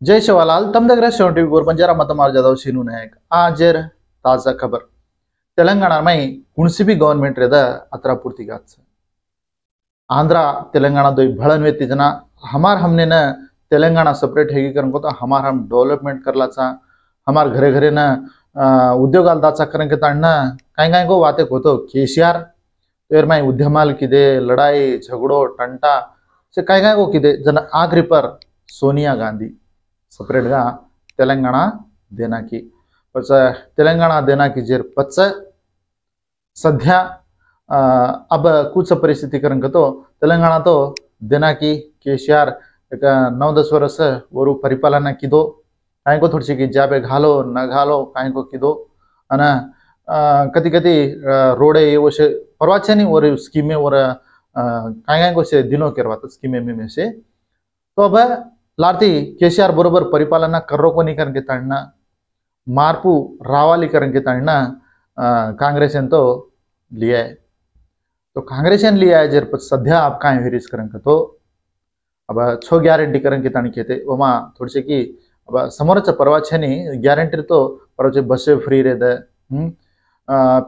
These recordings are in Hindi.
जय शिवालाल तम దగ్గర టీవీ गोर बंजारा मतमार जादव सीनू नायक आजर ताजा खबर तेलंगाना में कुणसी भी गवर्नमेंट रेदा अतरा पूर्ति गाच आंध्रा तेलंगाना दो भड़न व्यक्ति जना हमार हमने न तेलंगाना सेपरेट हेगी करन को तो हमार हम डेवलपमेंट करला चा हमार घरे घरे न उद्योगाल दाचा करन के ताण न काय काय को वाते को तो केसीआर तेर में उद्यमाल किदे लड़ाई झगड़ो टंटा से काय काय को किदे जन आखरी पर सोनिया गांधी सेपरेट गा तेलंगाना देना की पच तेलंगाना देना की जेर पच सध्या अब कुछ परिस्थिति करन तो तेलंगाना तो देना की केसीआर एक 9-10 वर्ष वरु परिपालना किदो काय को थोड़ी की जाबे घालो न घालो काय को किदो अना कधी कधी रोडे ये वसे परवाचनी और स्कीमे और काय को से दिनों करवात स्कीमे में से तो अब लाती केसीआर बरोबर परिपालना कर्रो को नहीं करके ताड़ना मार्पू रावाली करके ताड़ना कांग्रेस तो लिया है तो कांग्रेस लिया है जर सध्या आप काय हेरिस करन तो अब 6 गॅरंटी करन के ताणी कहते वमा थोड़से की अब समोरच परवाचनी गॅरंटी तो परवाचे बस फ्री रे दे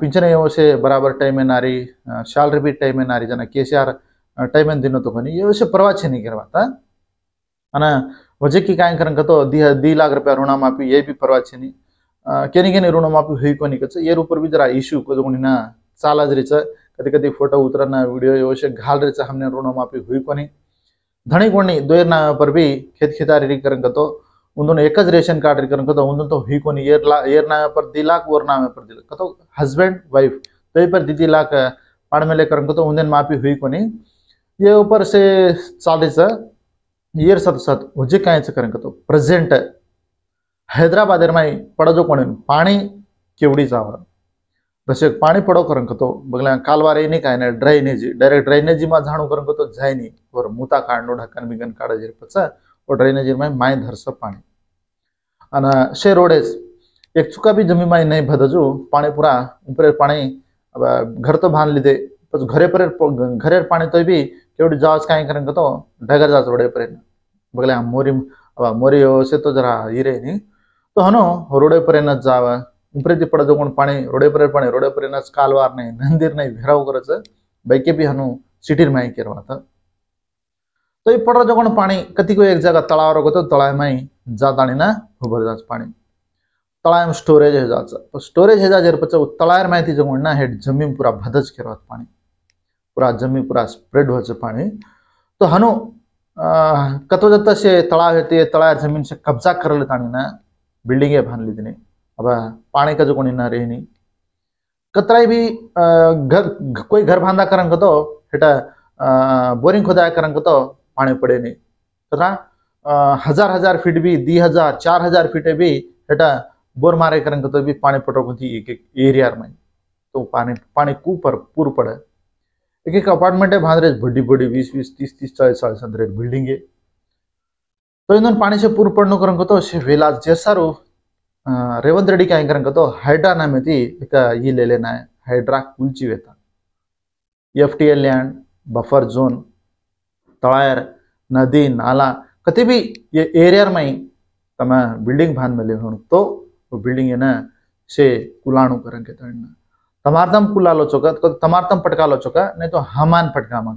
पिंचन योसे बराबर टाइम में नारी सैलरी भी टाइम में नारी जना केसीआर टाइम में दिनो तो कोनी योसे परवाचनी करवाता अना वजह की काय करन तो 2 लाख रुपया ऋण माफी ये भी परवाचनी केनी ऋण माफी हुई कोनी कच ये ऊपर भी जरा इश्यू को जोनी ना चाला जरीच कधी कधी फोटो उतरना वीडियो योसे घाल रेच हमने ऋण माफी हुई कोनी धनी कोनी दोयर ना पर भी खेत खितारी करन तो उन्दोन एक रेशन कार्ड करन तो उन्दोन तो हुई कोनी एर ना पर 2 लाख और ना पर 2 लाख तो हस्बैंड वाइफ तो पर 2 लाख पाड़ में लेकर तो उन्दन माफी हुई कोनी ये ऊपर से चालीस year सत वजे काय करन तो प्रेजेंट हैदराबाद में पड़जो कोण पाणी केवडी जाव जसे पाणी पडो करन तो बगला कालवारे नहीं काय ना ड्रेनेज डायरेक्ट ड्रेनेज में झाणू करन तो जाय नहीं और मुता काढनो ढक्कन बिगन काढ जेर पचा और ड्रेनेज में माय धरस पाणी अन शे रोडेस एक चुका भी जमी में नहीं भदजो पाणी पूरा ऊपर पाणी अब घर तो भान लीधे घरे पर पाणी तो भी केवडी जावस काय करन तो ढगर जास रोडे पर बगले मोरी अब मोरी से तो जरा हिरे नहीं तो हनो रोडे पर न जाव ऊपर पड़ जो पाणी रोडे पर न कालवार नहीं नंदीर नहीं भेराव करच बैके भी हनु सिटी में करवाता तो ये पड़ जो पाणी कति को एक जगह तलाव रखो तो तलाव में जाता ना उभर जाच पाणी तलाव स्टोरेज है जाच स्टोरेज है जा पच तलाव में जो ना हे जमीन पूरा भदज करवात पाणी पूरा जमी पूरा स्प्रेड हो पानी तो हनु कतो जत से तलाव है तलाव जमीन से कब्जा कर लेता ना बिल्डिंगे भान लीधी अब पानी का जो कोनी ना रहनी कतराई भी घर कोई घर बांधा करन तो हेटा बोरिंग खोदाया करन तो पानी पड़े नहीं तथा 1000 फीट भी 2000 4000 फीट भी हेटा बोर मारे करन तो भी पानी पटो एक एरिया में तो पानी पूर पड़े एक अपार्टमेंट है भांदरे बड़ी बड़ी 20 30 40 बिल्डिंग है तो इन पानी से पूर्व पड़नो करन तो से वेला जैसारो रेवंत रेड्डी क्या करन तो हाइड्रा नाम थी एक ये ले लेना है हाइड्रा कुलची वेता एफटीएल लैंड बफर जोन तलायर नदी नाला कति भी ये एरिया में तमा बिल्डिंग भान में ले तो वो बिल्डिंग है ना से कुलाणु करन के तड़ना तमारतम कुलालो चोका तो तमारतम पटकालो चोका नहीं तो हमान पटका मा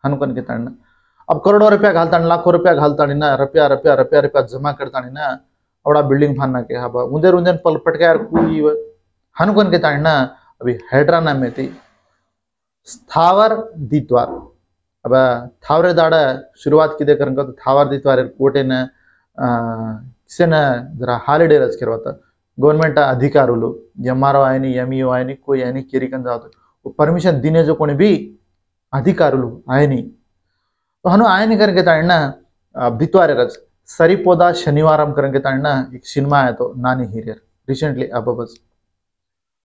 हनुकन के तड़ना अब करोड़ों रुपया घालता लाखों रुपया घालता ना रुपया जमा करता ना अवड़ा बिल्डिंग फाना के हाँ उंदेर पल पटका हनुकन के तड़ना अभी हाइड्रा नाम में थी स्थावर दीतवार अब थावरे दाड़ा शुरुआत किदे करन तो थावर दीतवार कोटे न किसे न जरा हॉलिडे रच करवाता गवर्नमेंट अधिकारुలు ఎంఆర్ఓ ఆయని ఎంఈఓ ఆయని कोई ఆయని केरिकन जातो वो परमिशन दिने जो कोणी भी अधिकारुలు ఆయని तो हनु ఆయని करके ताणना दितवारे रच सरिपोदा शनिवारम करके ताणना एक सिनेमा है तो नानी हिरियर रिसेंटली अब बस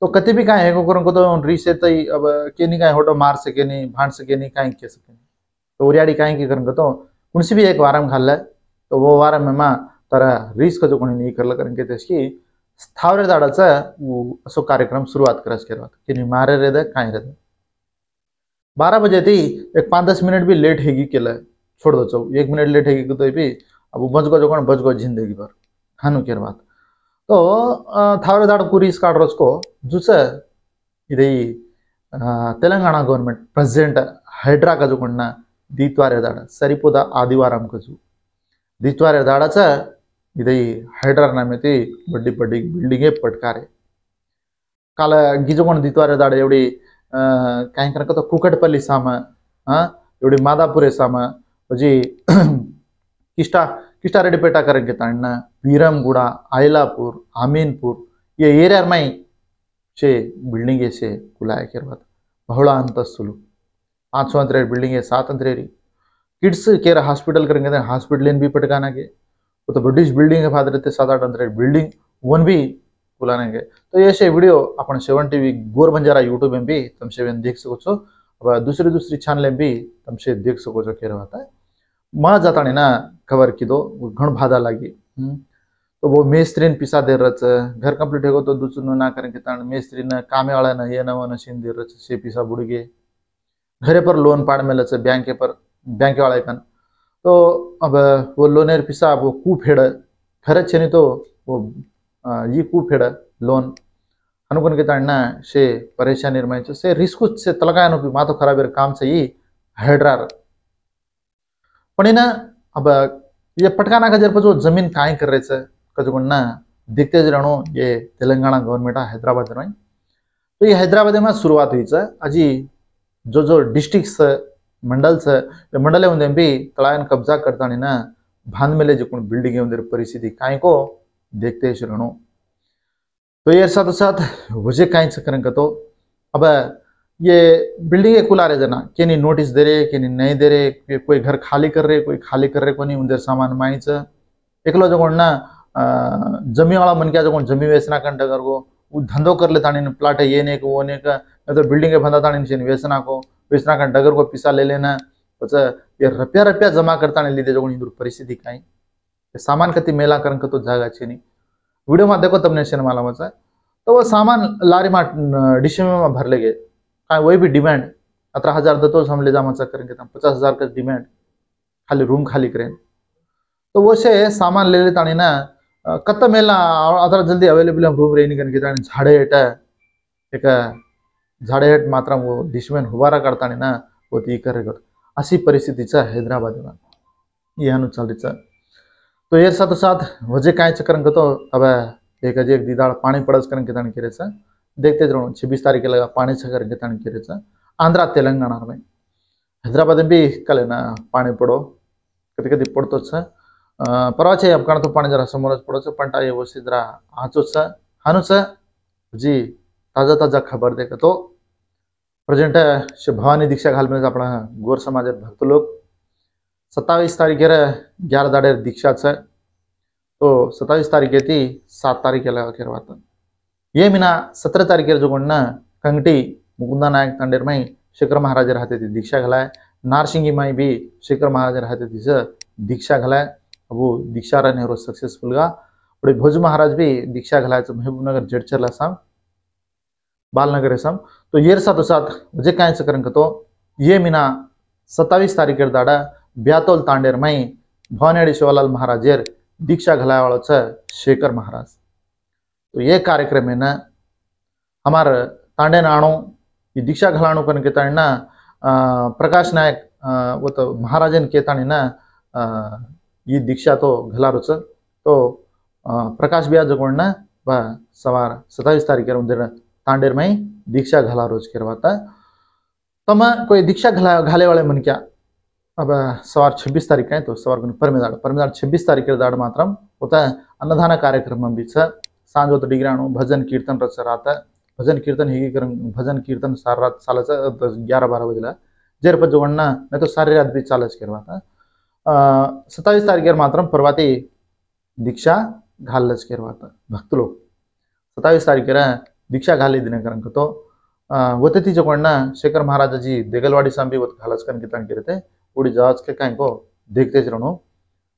तो कति भी काय है को करन को तो रीसे तई अब केनी काय होटो मार सके नहीं भांड सके नहीं काय के सके तो उरियाडी काय की करन को तो उनसे भी एक वारम खाला तो वो वारम में मा तरा रीस को जो कोणी नहीं करला करन के तेसकी स्थावरे दाडाचा असो कार्यक्रम सुरुवात करस करवात की मारे रे दे काय रे 12 बजे थी एक 5-10 मिनट भी लेट हैगी केला छोड़ दो 1 मिनट लेट हैगी तो भी अब बचगो जो कोण बचगो जिंदगी भर हानु केर बात तो थावरे दाड़ कुरीस काट रोजको जुस इदे तेलंगाणा गवर्नमेंट प्रेसिडेंट हೈಡ್ರಾ कजुकुण्ण दीत्वारे दाड़ सरिपोदा आदिवारम कजू दीत्वारे दाड़ाचा इदे हೈಡ್ರಾ नामेती बड्डी बड्डी बिल्डिंगे पटकारे काल गिजोकोण दीत्वारे दाड़ एवढी काही करक तो कुकटपल्ली साम एवढी मादापुरे साम म्हणजे किस्टा किस्टारेड्डीपेटा करके तांडना वीरमगुड़ा आयलापुर आमीनपुर ये एरिया में से बिल्डिंग से कुलाय केरवात बहुला अंतस्तुलु 500 अंतरे बिल्डिंग 7 अंतरे किड्स केयर हॉस्पिटल करेंगे हॉस्पिटल भी पटकाना के वो तो बड़ी बिल्डिंग फादर रहते 7-8 अंतरे बिल्डिंग वन भी कुलाने के तो ये से वीडियो अपन 7 टीवी गोर बंजारा यूट्यूब में भी तुमसे देख सको छो अब दूसरी चैनल में भी तुमसे देख सको छो केरवाता है माँ जाता ना खबर की दो घण भादा लगी तो वो मेस्त्रीन पिसा दे रच घर कंप्लीट हो तो दूसरे ना करें कि मेस्त्री न कामे वाला न ये न शीन दे रच से पिसा बुड़ गए घरे पर लोन पाड़ में लच बैंक वाले कन तो अब वो लोनेर पिसा वो कू फेड़ खरे छे नहीं तो वो ये कू फेड़ लोन अनुकुन के ताड़ना से परेशानी रमाई से रिस्क से तलगा भी मातो खराब काम से ही हೈಡ್ರಾ पण ना अब ये पटकाना का जर जो जमीन काय कर रहे कजुगुण्णा दिखते रहनो ये तेलंगाना गवर्नमेंट हैदराबाद में तो ये हैदराबाद में शुरुआत हुई अजी जो डिस्ट्रिक्ट मंडल मंडल भी तलायन कब्जा करता ना भान मेले जो बिल्डिंग उंदर परिस्थिति काय को देखते रहनो तो ये साथ साथ वजह काय करें तो अब ये बिल्डिंग कुला रहे जना के नहीं नोटिस दे रहे के नहीं दे रहे कोई घर खाली कर रहे कोई खाली कर रहे कोनी उधर सामान माइच एकलो जो ना जमी वाला मन क्या जो जमी वेचना कंटा कर को वो धंधो कर लेता नहीं प्लाट है ये नहीं को वो नहीं का तो बिल्डिंग बंधा नहीं वेचना का डगर को पिसा ले लेना ये रुपया जमा करता नहीं लीधे जो इधर परिस्थिति कहीं सामान कति मेला कर तो जागा छे नहीं वीडियो में देखो तब ने मालूम है तो वो सामान लारी में डिशम में भर ले गए वही भी डिमांड 17,000 दतो हम ले जा मचा करेंगे 50,000 का डिमांड खाली रूम खाली करें तो वो से सामान ले लेता नहीं ना कत्ता मेला अदर जल्दी अवेलेबल रूम रेनी करके झाड़े हेट एक झाड़े हेट मात्र वो डिशमॅन हुबारा करता नहीं ना वो ती करेगा अशी परिस्थिति हैदराबाद में ये चाल तो ये साथ साथ वजह काय करेंगे तो अब एक दीदाड़ पानी पड़स करेंगे के देखते रहो 26 तारीख लगा पानी छकर के तन के आंध्रा तेलंगाना में हैदराबाद में भी कल ना पानी पड़ो कभी कभी पड़तो परवा छे अब तो पानी जरा समोर पड़ो पण ये वस्तु जरा आचो हानु जी ताजा खबर देख तो प्रेजेंट श्री भवानी दीक्षा घाल में अपना गोर समाज भक्त लोग 27 तारीख 11 दाड़े दीक्षा तो 27 तारीख थी 7 तारीख केरवाता ये मीना 17 तारीख जो कंगटी मुकुंदा नायक तांडेर में शेखर महाराज रहते थे दीक्षा घलाय नारसिंगी माई भी शेखर महाराज रहते थे दीक्षा घलाय वो दीक्षा रहने रोज सक्सेसफुल गा और भोज महाराज भी दीक्षा घलाय महबूबनगर जडचरला साम बालनगर साम तो ये साथ मुझे काय करें तो ये मीना 27 तारीख दाड़ा ब्यातोल तांडेर में भवानी शिवलाल महाराजेर दीक्षा घलाय वाला शेखर महाराज तो ये कार्यक्रम में ना हमार तांडे नाणो ये दीक्षा घलाणु कन के ताणना प्रकाश नायक वो तो महाराजन के ताणी ना ये दीक्षा तो घलारुच तो प्रकाश बिया जगोणना बा सवार 27 तारीख उधर तांडेर में दीक्षा घला रोज करवाता तम कोई दीक्षा घाले वाले मन क्या अब सवार 26 तारीख है तो सवार परमेदाड़ 26 तारीख दाड़ मात्र होता है अन्नदान कार्यक्रम भी सांज होता डिग्राणु भजन कीर्तन रच राता भजन कीर्तन ही भजन कीर्तन सार रात साल 11-12 बजेला जेर पर जोड़ना नहीं तो सारी रात भी चालच करवाता 27 तारीख मात्र परवाती दीक्षा घालच करवाता भक्त लोग 27 तारीख दीक्षा घाली दिन करंक तो होते ती जोड़ना शेखर महाराज जी देगलवाड़ी सांबी वो घालच कर कीर्तन करते उड़ी जहाज के कहीं को देखते रहनो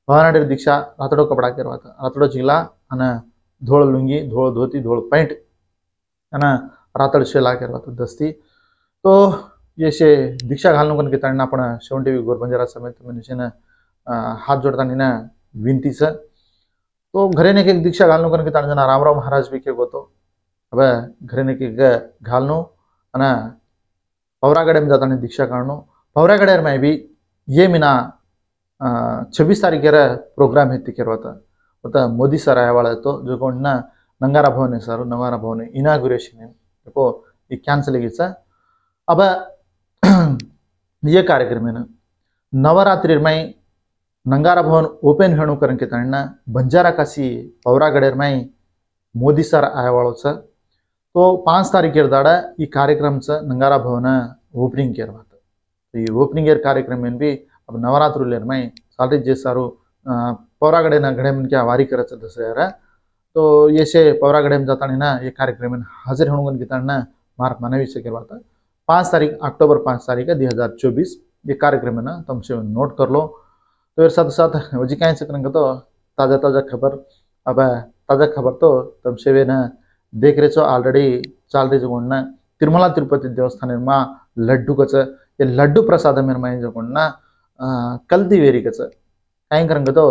भवानाडेर दीक्षा रातड़ो कपड़ा करवाता रातड़ो चिला अने धोळ लुंगी धोळ धोती धोळ पैंट अना रातड़ शेला करवाता दस्ती तो ये से दीक्षा घालनो कन के ताणना आपण 7 टीवी गोरबंजारा समेत मनुष्यना हाथ जोड़ता ना विनती से तो घरे ने एक दीक्षा घालनो करके ताण जना रामराव महाराज भी के गोतो अब घरे ने के घालनो अना पौरागढ़ में जाता दीक्षा काढनो पौरागढ़ में भी ये मिना 26 तारीखेर प्रोग्राम है तिकेरवता होता मोदी सर आया वाला तो जो कोण ना नंगारा भवन है सर नंगारा भवन है इनागुरेशन है देखो ये कैंसिल है अब ये कार्यक्रम है ना नवरात्रि में नंगारा भवन ओपन होणु कारण के ताणना बंजारा काशी पौरागढ़ में मोदी सर आया वालो छ तो 5 तारीखेर दाड़ा ये कार्यक्रम छ नंगारा भवन ओपनिंग केरवाता तो ये ओपनिंग कार्यक्रम में भी अब नवरात्रुलेर में सारे जे सारो पौरागढ़ ना घड़े में क्या वारी करत दसऱ्यारा तो ये से पौरागढ़ में जाता ना ये कार्यक्रम में हाजिर होने की ताणना मार्क मनवी से करवाता 5 तारीख अक्टूबर 5 तारीख 2024 ये कार्यक्रम है ना तुमसे नोट कर लो तो साथ साथ वजी क्या करेंगे तो ताज़ा ताज़ा खबर अब ताज़ा खबर तो तुमसे वे ना देख रहे छो ऑलरेडी चाल रही जो ना तिरुमला तिरुपति देवस्थान में लड्डू कच ये लड्डू प्रसाद में जो ना कल्ती वेरी कच कहीं करेंगे तो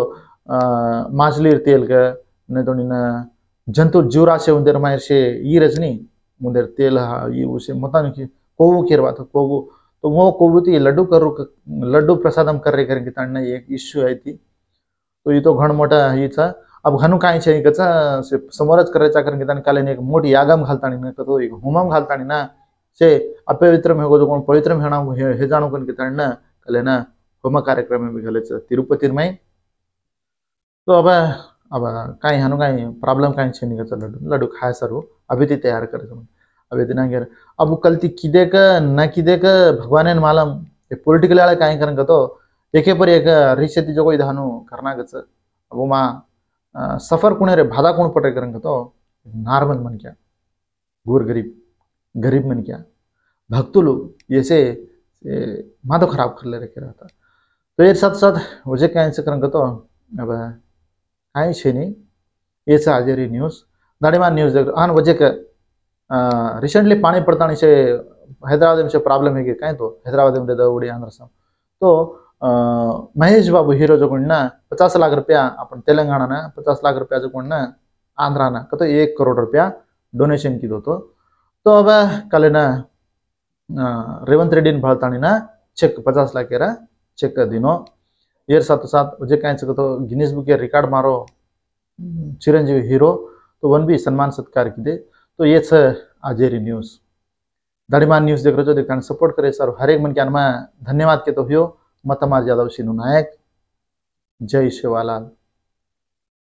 माछली तेल का नहीं तो जंतु जीवरा से उधर मायर से ये रजनी उधर तेल ये उसे मता नहीं कोवू केरवा था कोवू तो वो कोवू थी लड्डू प्रसादम कर रहे करेंगे ताणना एक इश्यू आई थी तो ये तो घण मोटा ही था अब घणू काय छे कचा से समोरच करायचा कारण की काले एक मोठी यागम घालतानी ना तो एक होमम घालतानी ना से अपवित्र में हो जो कोण पवित्र में हेणा हे जाणू कन की ताणना काले ना होम कार्यक्रम में भी घालेच तिरुपति में तो अब काय हनु काय प्रॉब्लम काय छे नहीं कचा लड्डू खाय सरो अभी ती तैयार करे अब इतना घेर अब कल ती किदे का न किदे का भगवान ने मालूम ये पॉलिटिकल वाले काय करेंगे तो एके पर एक रिशती जो कोई धानु करना गच अब मां सफर कुणे रे भादा कोण पटे करेंगे तो नॉर्मल मन क्या गुर गरीब मन क्या भक्तुलु ये से माधो खराब कर ले रखे रहता तो ये साथ साथ वजह क्या ऐसे करेंगे तो अब काय छे नहीं ये से आज न्यूज़ दाड़ीमान न्यूज़ देख आन वजह का रिसेंटली पानी पड़ता से हैदराबाद में से प्रॉब्लम है कि कहीं तो हैदराबाद में उड़ी आंध्र से तो महेश बाबू हीरो जो ना 50 लाख रुपया अपन तेलंगाना ना 50 लाख रुपया जो ना आंध्रा ना तो 1 करोड़ रुपया डोनेशन की दो तो अब कल ना रेवंत रेड्डी भाड़तानी ना चेक 50 लाख केरा चेक दिनो ये साथ साथ मुझे कहीं तो गिनीज बुक के रिकॉर्ड मारो चिरंजीवी हीरो तो वन भी सम्मान सत्कार की दे तो ये आज न्यूज़ दाड़ीमान न्यूज़ देख रहे हो देखते सपोर्ट करे सर हर एक मन के में धन्यवाद के तो हो मत मार यादव सिन्हू नायक जय शिवालाल।